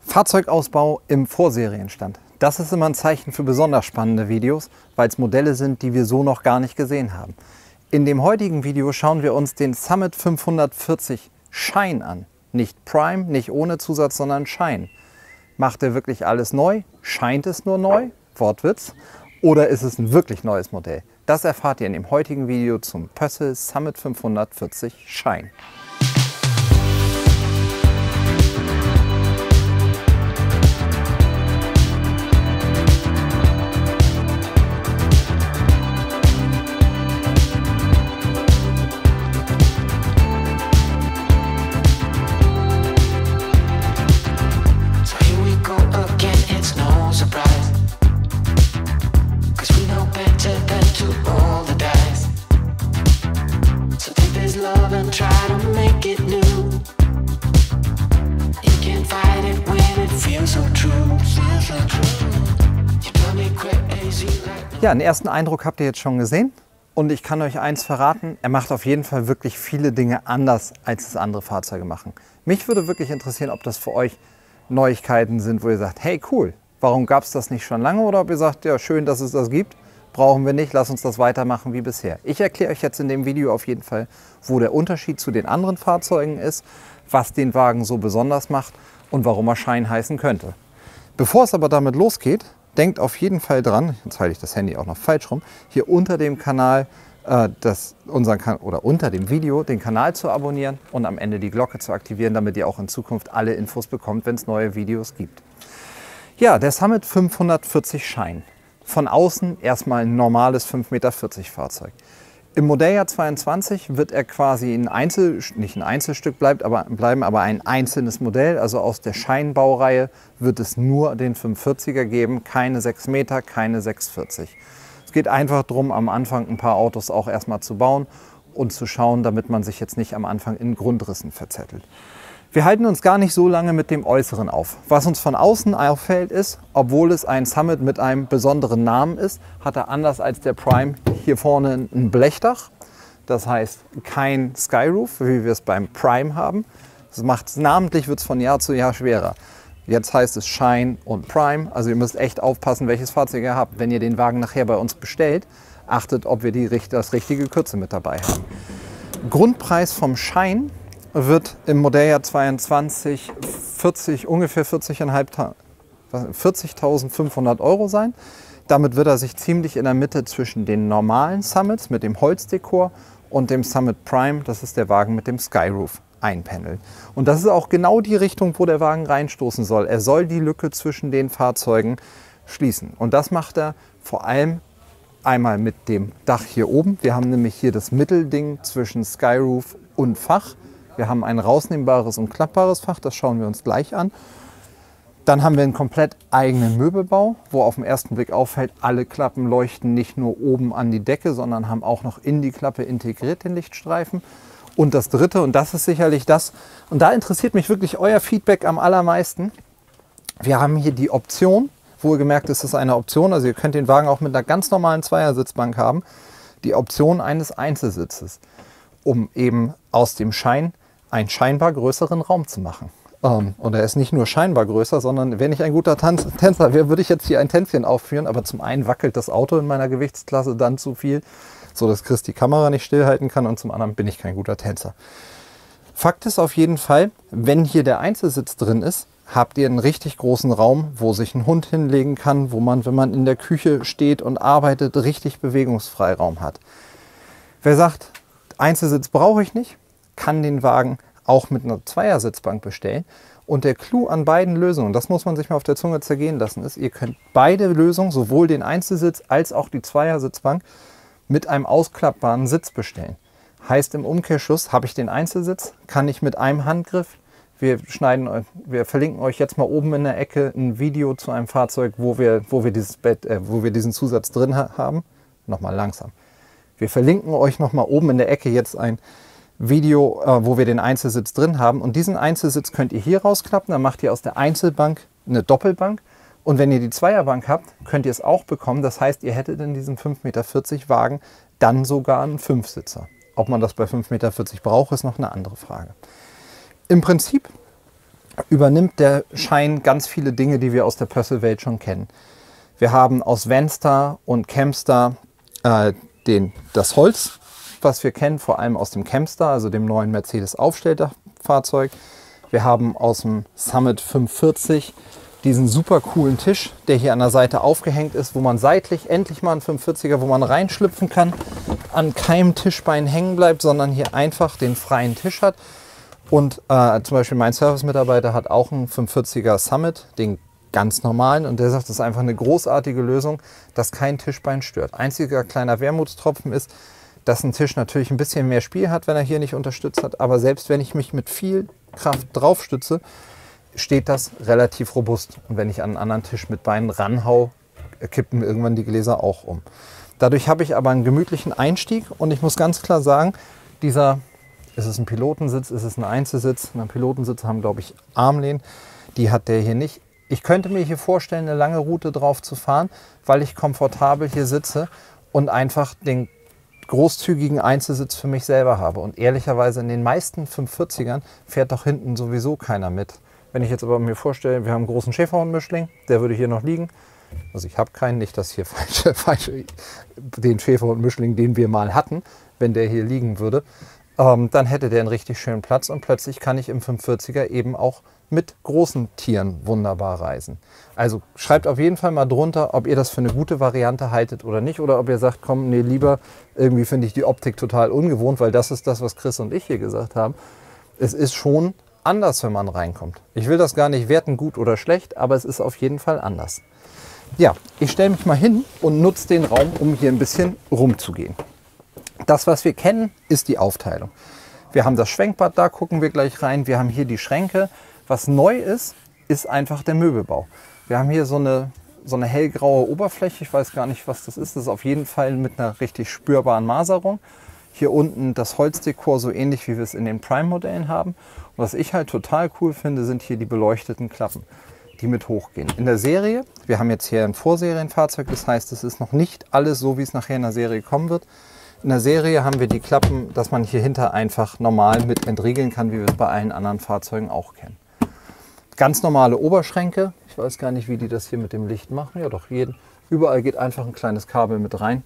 Fahrzeugausbau im Vorserienstand. Das ist immer ein Zeichen für besonders spannende Videos, weil es Modelle sind, die wir so noch gar nicht gesehen haben. In dem heutigen Video schauen wir uns den Summit 540 Shine an. Nicht Prime, nicht ohne Zusatz, sondern Shine. Macht er wirklich alles neu? Scheint es nur neu? Wortwitz. Oder ist es ein wirklich neues Modell? Das erfahrt ihr in dem heutigen Video zum Pössl Summit 540 Shine. Ja, einen ersten Eindruck habt ihr jetzt schon gesehen und ich kann euch eins verraten, er macht auf jeden Fall wirklich viele Dinge anders, als es andere Fahrzeuge machen. Mich würde wirklich interessieren, ob das für euch Neuigkeiten sind, wo ihr sagt, hey cool, warum gab es das nicht schon lange? Oder ob ihr sagt, ja schön, dass es das gibt, brauchen wir nicht, lasst uns das weitermachen wie bisher. Ich erkläre euch jetzt in dem Video auf jeden Fall, wo der Unterschied zu den anderen Fahrzeugen ist, was den Wagen so besonders macht und warum er Shine heißen könnte. Bevor es aber damit losgeht, denkt auf jeden Fall dran, jetzt halte ich das Handy auch noch falsch rum, hier unter dem Kanal, unter dem Video den Kanal zu abonnieren und am Ende die Glocke zu aktivieren, damit ihr auch in Zukunft alle Infos bekommt, wenn es neue Videos gibt. Ja, der Summit 540 Shine. Von außen erstmal ein normales 5,40 Meter Fahrzeug. Im Modelljahr 22 wird er quasi nicht ein Einzelstück bleiben, aber ein einzelnes Modell. Also aus der Shine-Baureihe wird es nur den 540er geben, keine 6 Meter, keine 640. Es geht einfach darum, am Anfang ein paar Autos auch erstmal zu bauen und zu schauen, damit man sich jetzt nicht am Anfang in Grundrissen verzettelt. Wir halten uns gar nicht so lange mit dem Äußeren auf. Was uns von außen auffällt ist, obwohl es ein Summit mit einem besonderen Namen ist, hat er anders als der Prime hier vorne ein Blechdach. Das heißt kein Skyroof, wie wir es beim Prime haben. Das macht es namentlich, wird es von Jahr zu Jahr schwerer. Jetzt heißt es Shine und Prime. Also ihr müsst echt aufpassen, welches Fahrzeug ihr habt. Wenn ihr den Wagen nachher bei uns bestellt, achtet, ob wir das richtige Kürzel mit dabei haben. Grundpreis vom Shine wird im Modelljahr 22 ungefähr 40.500 Euro sein. Damit wird er sich ziemlich in der Mitte zwischen den normalen Summits mit dem Holzdekor und dem Summit Prime, das ist der Wagen mit dem Skyroof, einpendeln. Und das ist auch genau die Richtung, wo der Wagen reinstoßen soll. Er soll die Lücke zwischen den Fahrzeugen schließen. Und das macht er vor allem einmal mit dem Dach hier oben. Wir haben nämlich hier das Mittelding zwischen Skyroof und Fach. Wir haben ein rausnehmbares und klappbares Fach, das schauen wir uns gleich an. Dann haben wir einen komplett eigenen Möbelbau, wo auf den ersten Blick auffällt, alle Klappen leuchten nicht nur oben an die Decke, sondern haben auch noch in die Klappe integriert den Lichtstreifen. Und das dritte, und das ist sicherlich das, und da interessiert mich wirklich euer Feedback am allermeisten. Wir haben hier die Option, wohlgemerkt ist es eine Option, also ihr könnt den Wagen auch mit einer ganz normalen Zweiersitzbank haben, die Option eines Einzelsitzes, um eben aus dem Shine einen scheinbar größeren Raum zu machen. Und er ist nicht nur scheinbar größer, sondern wenn ich ein guter Tänzer wäre, würde ich jetzt hier ein Tänzchen aufführen. Aber zum einen wackelt das Auto in meiner Gewichtsklasse dann zu viel, so dass Chris die Kamera nicht stillhalten kann, und zum anderen bin ich kein guter Tänzer. Fakt ist auf jeden Fall, wenn hier der Einzelsitz drin ist, habt ihr einen richtig großen Raum, wo sich ein Hund hinlegen kann, wo man, wenn man in der Küche steht und arbeitet, richtig Bewegungsfreiraum hat. Wer sagt, Einzelsitz brauche ich nicht, kann den Wagen auch mit einer Zweiersitzbank bestellen. Und der Clou an beiden Lösungen, das muss man sich mal auf der Zunge zergehen lassen, ist, ihr könnt beide Lösungen, sowohl den Einzelsitz als auch die Zweiersitzbank, mit einem ausklappbaren Sitz bestellen. Heißt im Umkehrschluss, habe ich den Einzelsitz, kann ich mit einem Handgriff, wir verlinken euch jetzt mal oben in der Ecke ein Video zu einem Fahrzeug, wo wir diesen Zusatz drin haben. Nochmal langsam. Wir verlinken euch nochmal oben in der Ecke jetzt ein Video, wo wir den Einzelsitz drin haben. Und diesen Einzelsitz könnt ihr hier rausklappen. Dann macht ihr aus der Einzelbank eine Doppelbank. Und wenn ihr die Zweierbank habt, könnt ihr es auch bekommen. Das heißt, ihr hättet in diesem 5,40 Meter Wagen dann sogar einen Fünfsitzer. Ob man das bei 5,40 Meter braucht, ist noch eine andere Frage. Im Prinzip übernimmt der Shine ganz viele Dinge, die wir aus der Pössl-Welt schon kennen. Wir haben aus Vanstar und Campstar das Holz, was wir kennen, vor allem aus dem Campstar, also dem neuen Mercedes-Aufstelldachfahrzeug. Wir haben aus dem Summit 540 diesen super coolen Tisch, der hier an der Seite aufgehängt ist, wo man seitlich endlich mal einen 540er, wo man reinschlüpfen kann, an keinem Tischbein hängen bleibt, sondern hier einfach den freien Tisch hat. Und zum Beispiel mein Service-Mitarbeiter hat auch einen 540er Summit, den ganz normalen, und der sagt, das ist einfach eine großartige Lösung, dass kein Tischbein stört. Einziger kleiner Wermutstropfen ist, dass ein Tisch natürlich ein bisschen mehr Spiel hat, wenn er hier nicht unterstützt hat, aber selbst wenn ich mich mit viel Kraft drauf stütze, steht das relativ robust. Und wenn ich an einen anderen Tisch mit Beinen ranhau, kippen irgendwann die Gläser auch um. Dadurch habe ich aber einen gemütlichen Einstieg und ich muss ganz klar sagen, ist es ein Pilotensitz, ist es ein Einzelsitz? Ein Pilotensitz haben, glaube ich, Armlehnen. Die hat der hier nicht. Ich könnte mir hier vorstellen, eine lange Route drauf zu fahren, weil ich komfortabel hier sitze und einfach den großzügigen Einzelsitz für mich selber habe. Und ehrlicherweise in den meisten 540ern fährt doch hinten sowieso keiner mit. Wenn ich jetzt aber mir vorstelle, wir haben einen großen Schäferhund-Mischling, der würde hier noch liegen. Also ich habe keinen, nicht dass hier den Schäferhund-Mischling, den wir mal hatten, wenn der hier liegen würde, dann hätte der einen richtig schönen Platz und plötzlich kann ich im 540er eben auch mit großen Tieren wunderbar reisen. Also schreibt auf jeden Fall mal drunter, ob ihr das für eine gute Variante haltet oder nicht, oder ob ihr sagt, komm, nee, lieber, irgendwie finde ich die Optik total ungewohnt, weil das ist das, was Chris und ich hier gesagt haben. Es ist schon anders, wenn man reinkommt. Ich will das gar nicht werten, gut oder schlecht, aber es ist auf jeden Fall anders. Ja, ich stelle mich mal hin und nutze den Raum, um hier ein bisschen rumzugehen. Das, was wir kennen, ist die Aufteilung. Wir haben das Schwenkbad, da gucken wir gleich rein. Wir haben hier die Schränke. Was neu ist, ist einfach der Möbelbau. Wir haben hier so eine hellgraue Oberfläche. Ich weiß gar nicht, was das ist. Das ist auf jeden Fall mit einer richtig spürbaren Maserung. Hier unten das Holzdekor, so ähnlich wie wir es in den Prime-Modellen haben. Und was ich halt total cool finde, sind hier die beleuchteten Klappen, die mit hochgehen. In der Serie, wir haben jetzt hier ein Vorserienfahrzeug, das heißt, es ist noch nicht alles so, wie es nachher in der Serie kommen wird. In der Serie haben wir die Klappen, dass man hier hinter einfach normal mit entriegeln kann, wie wir es bei allen anderen Fahrzeugen auch kennen. Ganz normale Oberschränke, ich weiß gar nicht, wie die das hier mit dem Licht machen, ja doch, überall geht einfach ein kleines Kabel mit rein.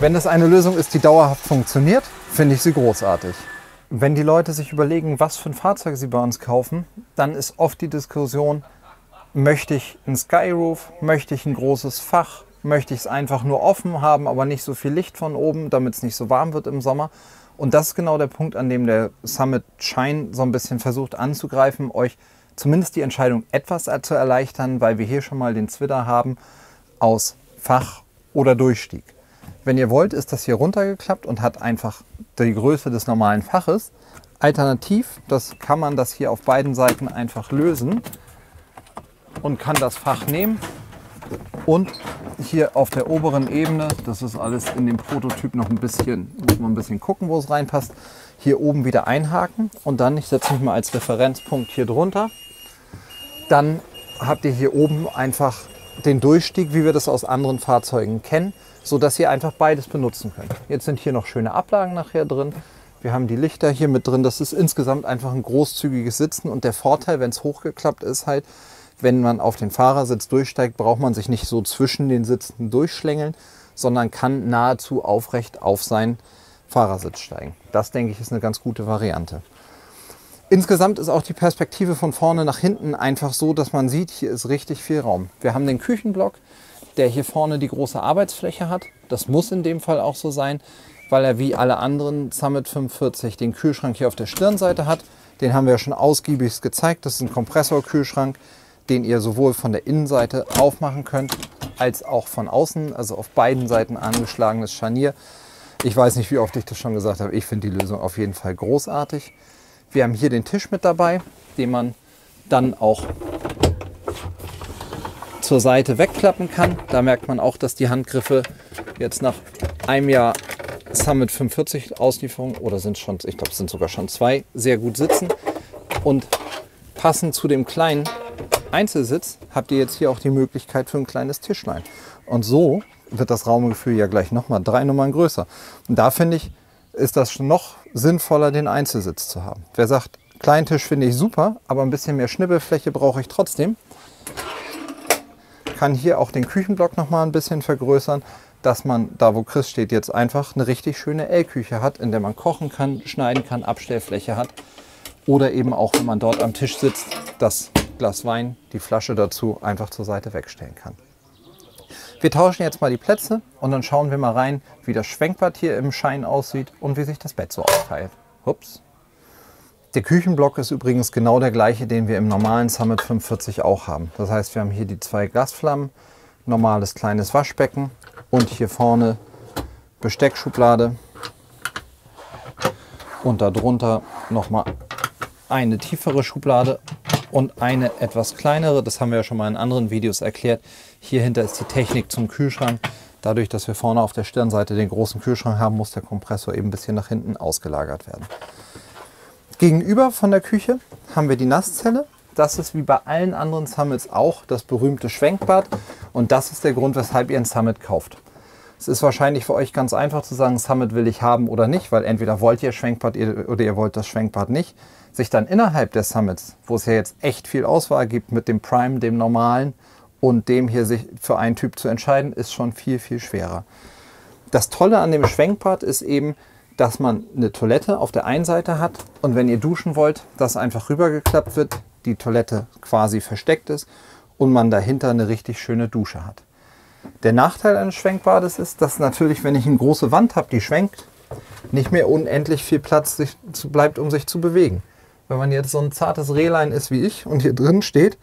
Wenn das eine Lösung ist, die dauerhaft funktioniert, finde ich sie großartig. Wenn die Leute sich überlegen, was für ein Fahrzeug sie bei uns kaufen, dann ist oft die Diskussion, möchte ich einen Skyroof, möchte ich ein großes Fach, möchte ich es einfach nur offen haben, aber nicht so viel Licht von oben, damit es nicht so warm wird im Sommer. Und das ist genau der Punkt, an dem der Summit Shine so ein bisschen versucht anzugreifen, euch zumindest die Entscheidung etwas zu erleichtern, weil wir hier schon mal den Zwitter haben aus Fach oder Durchstieg. Wenn ihr wollt, ist das hier runtergeklappt und hat einfach die Größe des normalen Faches. Alternativ, kann man das hier auf beiden Seiten einfach lösen und kann das Fach nehmen und hier auf der oberen Ebene, das ist alles in dem Prototyp noch ein bisschen, muss man ein bisschen gucken, wo es reinpasst, hier oben wieder einhaken und dann, ich setze mich mal als Referenzpunkt hier drunter, dann habt ihr hier oben einfach den Durchstieg, wie wir das aus anderen Fahrzeugen kennen, sodass ihr einfach beides benutzen könnt. Jetzt sind hier noch schöne Ablagen nachher drin. Wir haben die Lichter hier mit drin. Das ist insgesamt einfach ein großzügiges Sitzen und der Vorteil, wenn es hochgeklappt ist, halt, wenn man auf den Fahrersitz durchsteigt, braucht man sich nicht so zwischen den Sitzen durchschlängeln, sondern kann nahezu aufrecht auf seinen Fahrersitz steigen. Das, denke ich, ist eine ganz gute Variante. Insgesamt ist auch die Perspektive von vorne nach hinten einfach so, dass man sieht, hier ist richtig viel Raum. Wir haben den Küchenblock, der hier vorne die große Arbeitsfläche hat. Das muss in dem Fall auch so sein, weil er wie alle anderen Summit 45 den Kühlschrank hier auf der Stirnseite hat. Den haben wir ja schon ausgiebig gezeigt. Das ist ein Kompressorkühlschrank, den ihr sowohl von der Innenseite aufmachen könnt, als auch von außen, also auf beiden Seiten angeschlagenes Scharnier. Ich weiß nicht, wie oft ich das schon gesagt habe. Ich finde die Lösung auf jeden Fall großartig. Wir haben hier den Tisch mit dabei, den man dann auch zur Seite wegklappen kann. Da merkt man auch, dass die Handgriffe jetzt nach einem Jahr Summit 45 Auslieferung, oder sind schon, ich glaube, es sind sogar schon 2, sehr gut sitzen. Und passend zu dem kleinen Einzelsitz habt ihr jetzt hier auch die Möglichkeit für ein kleines Tischlein. Und so wird das Raumgefühl ja gleich nochmal 3 Nummern größer. Und da finde ich, ist das noch sinnvoller, den Einzelsitz zu haben. Wer sagt, Kleintisch finde ich super, aber ein bisschen mehr Schnibbelfläche brauche ich trotzdem. Kann hier auch den Küchenblock noch mal ein bisschen vergrößern, dass man da, wo Chris steht, jetzt einfach eine richtig schöne L-Küche hat, in der man kochen kann, schneiden kann, Abstellfläche hat. Oder eben auch, wenn man dort am Tisch sitzt, das Glas Wein, die Flasche dazu einfach zur Seite wegstellen kann. Wir tauschen jetzt mal die Plätze und dann schauen wir mal rein, wie das Schwenkbad hier im Schein aussieht und wie sich das Bett so aufteilt. Ups. Der Küchenblock ist übrigens genau der gleiche, den wir im normalen Summit 45 auch haben. Das heißt, wir haben hier die 2 Gasflammen, normales kleines Waschbecken und hier vorne Besteckschublade und darunter nochmal eine tiefere Schublade und eine etwas kleinere. Das haben wir ja schon mal in anderen Videos erklärt. Hier hinter ist die Technik zum Kühlschrank. Dadurch, dass wir vorne auf der Stirnseite den großen Kühlschrank haben, muss der Kompressor eben ein bisschen nach hinten ausgelagert werden. Gegenüber von der Küche haben wir die Nasszelle. Das ist wie bei allen anderen Summits auch das berühmte Schwenkbad. Und das ist der Grund, weshalb ihr einen Summit kauft. Es ist wahrscheinlich für euch ganz einfach zu sagen, Summit will ich haben oder nicht, weil entweder wollt ihr Schwenkbad oder ihr wollt das Schwenkbad nicht. Sich dann innerhalb der Summits, wo es ja jetzt echt viel Auswahl gibt mit dem Prime, dem normalen und dem hier sich für einen Typ zu entscheiden, ist schon viel, viel schwerer. Das Tolle an dem Schwenkbad ist eben, dass man eine Toilette auf der einen Seite hat und wenn ihr duschen wollt, das einfach rübergeklappt wird, die Toilette quasi versteckt ist und man dahinter eine richtig schöne Dusche hat. Der Nachteil eines Schwenkbades ist, dass natürlich, wenn ich eine große Wand habe, die schwenkt, nicht mehr unendlich viel Platz bleibt, um sich zu bewegen. Wenn man jetzt so ein zartes Rehlein ist wie ich und hier drin steht,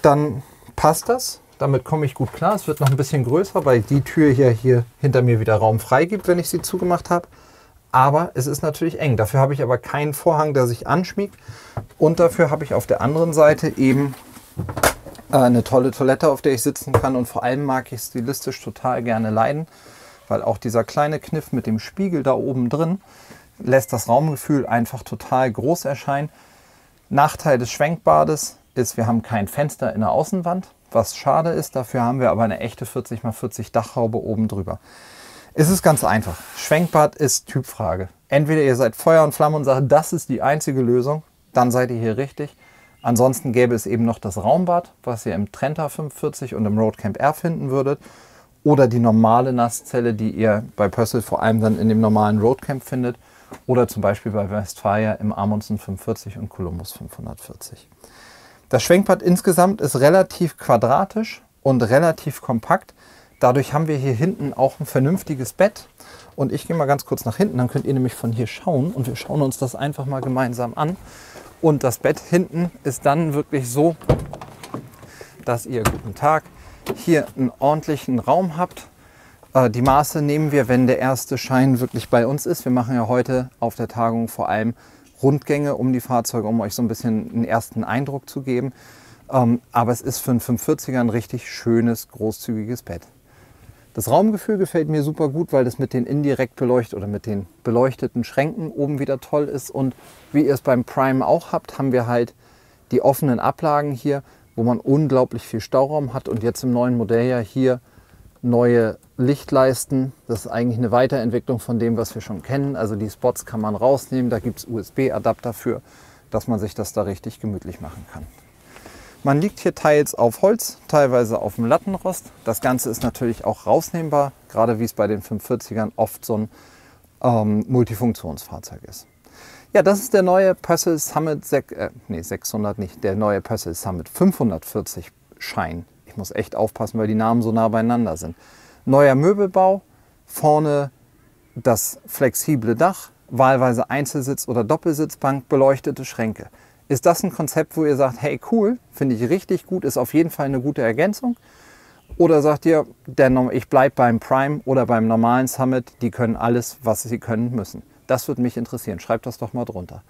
dann passt das. Damit komme ich gut klar. Es wird noch ein bisschen größer, weil die Tür hier hinter mir wieder Raum frei gibt, wenn ich sie zugemacht habe. Aber es ist natürlich eng. Dafür habe ich aber keinen Vorhang, der sich anschmiegt. Und dafür habe ich auf der anderen Seite eben eine tolle Toilette, auf der ich sitzen kann. Und vor allem mag ich stilistisch total gerne leiden, weil auch dieser kleine Kniff mit dem Spiegel da oben drin lässt das Raumgefühl einfach total groß erscheinen. Nachteil des Schwenkbades ist, wir haben kein Fenster in der Außenwand, was schade ist. Dafür haben wir aber eine echte 40×40 Dachhaube oben drüber. Es ist ganz einfach. Schwenkbad ist Typfrage. Entweder ihr seid Feuer und Flamme und sagt, das ist die einzige Lösung, dann seid ihr hier richtig. Ansonsten gäbe es eben noch das Raumbad, was ihr im Trenta 45 und im Roadcamp R finden würdet. Oder die normale Nasszelle, die ihr bei Pössl vor allem dann in dem normalen Roadcamp findet. Oder zum Beispiel bei Westfalia im Amundsen 540 und Columbus 540. Das Schwenkbad insgesamt ist relativ quadratisch und relativ kompakt. Dadurch haben wir hier hinten auch ein vernünftiges Bett. Und ich gehe mal ganz kurz nach hinten, dann könnt ihr nämlich von hier schauen. Und wir schauen uns das einfach mal gemeinsam an. Und das Bett hinten ist dann wirklich so, dass ihr, guten Tag, hier einen ordentlichen Raum habt. Die Maße nehmen wir, wenn der erste Schein wirklich bei uns ist. Wir machen ja heute auf der Tagung vor allem Rundgänge um die Fahrzeuge, um euch so ein bisschen einen ersten Eindruck zu geben. Aber es ist für einen 540er ein richtig schönes, großzügiges Bett. Das Raumgefühl gefällt mir super gut, weil das mit den indirekt beleuchteten oder mit den beleuchteten Schränken oben wieder toll ist. Und wie ihr es beim Prime auch habt, haben wir halt die offenen Ablagen hier, wo man unglaublich viel Stauraum hat. Und jetzt im neuen Modell ja hier neue Lichtleisten. Das ist eigentlich eine Weiterentwicklung von dem, was wir schon kennen. Also die Spots kann man rausnehmen. Da gibt es USB-Adapter für, dass man sich das da richtig gemütlich machen kann. Man liegt hier teils auf Holz, teilweise auf dem Lattenrost. Das Ganze ist natürlich auch rausnehmbar, gerade wie es bei den 540ern oft so ein Multifunktionsfahrzeug ist. Ja, das ist der neue Pössl Summit 600 nicht, der neue Pössl Summit 540 Schein. Ich muss echt aufpassen, weil die Namen so nah beieinander sind. Neuer Möbelbau, vorne das flexible Dach, wahlweise Einzelsitz oder Doppelsitzbank, beleuchtete Schränke. Ist das ein Konzept, wo ihr sagt, hey cool, finde ich richtig gut, ist auf jeden Fall eine gute Ergänzung? Oder sagt ihr, ich bleibe beim Prime oder beim normalen Summit, die können alles, was sie können müssen? Das würde mich interessieren, schreibt das doch mal drunter.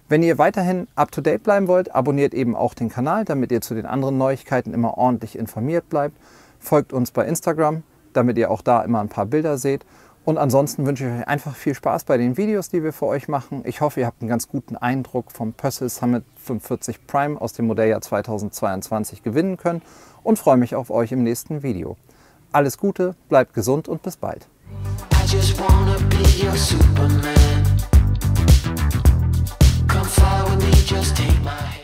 Wenn ihr weiterhin up-to-date bleiben wollt, abonniert eben auch den Kanal, damit ihr zu den anderen Neuigkeiten immer ordentlich informiert bleibt. Folgt uns bei Instagram, damit ihr auch da immer ein paar Bilder seht. Und ansonsten wünsche ich euch einfach viel Spaß bei den Videos, die wir für euch machen. Ich hoffe, ihr habt einen ganz guten Eindruck vom Pössl Summit 540 Prime aus dem Modelljahr 2022 gewinnen können und freue mich auf euch im nächsten Video. Alles Gute, bleibt gesund und bis bald. I just wanna be your Superman. Come fly with just take my hand.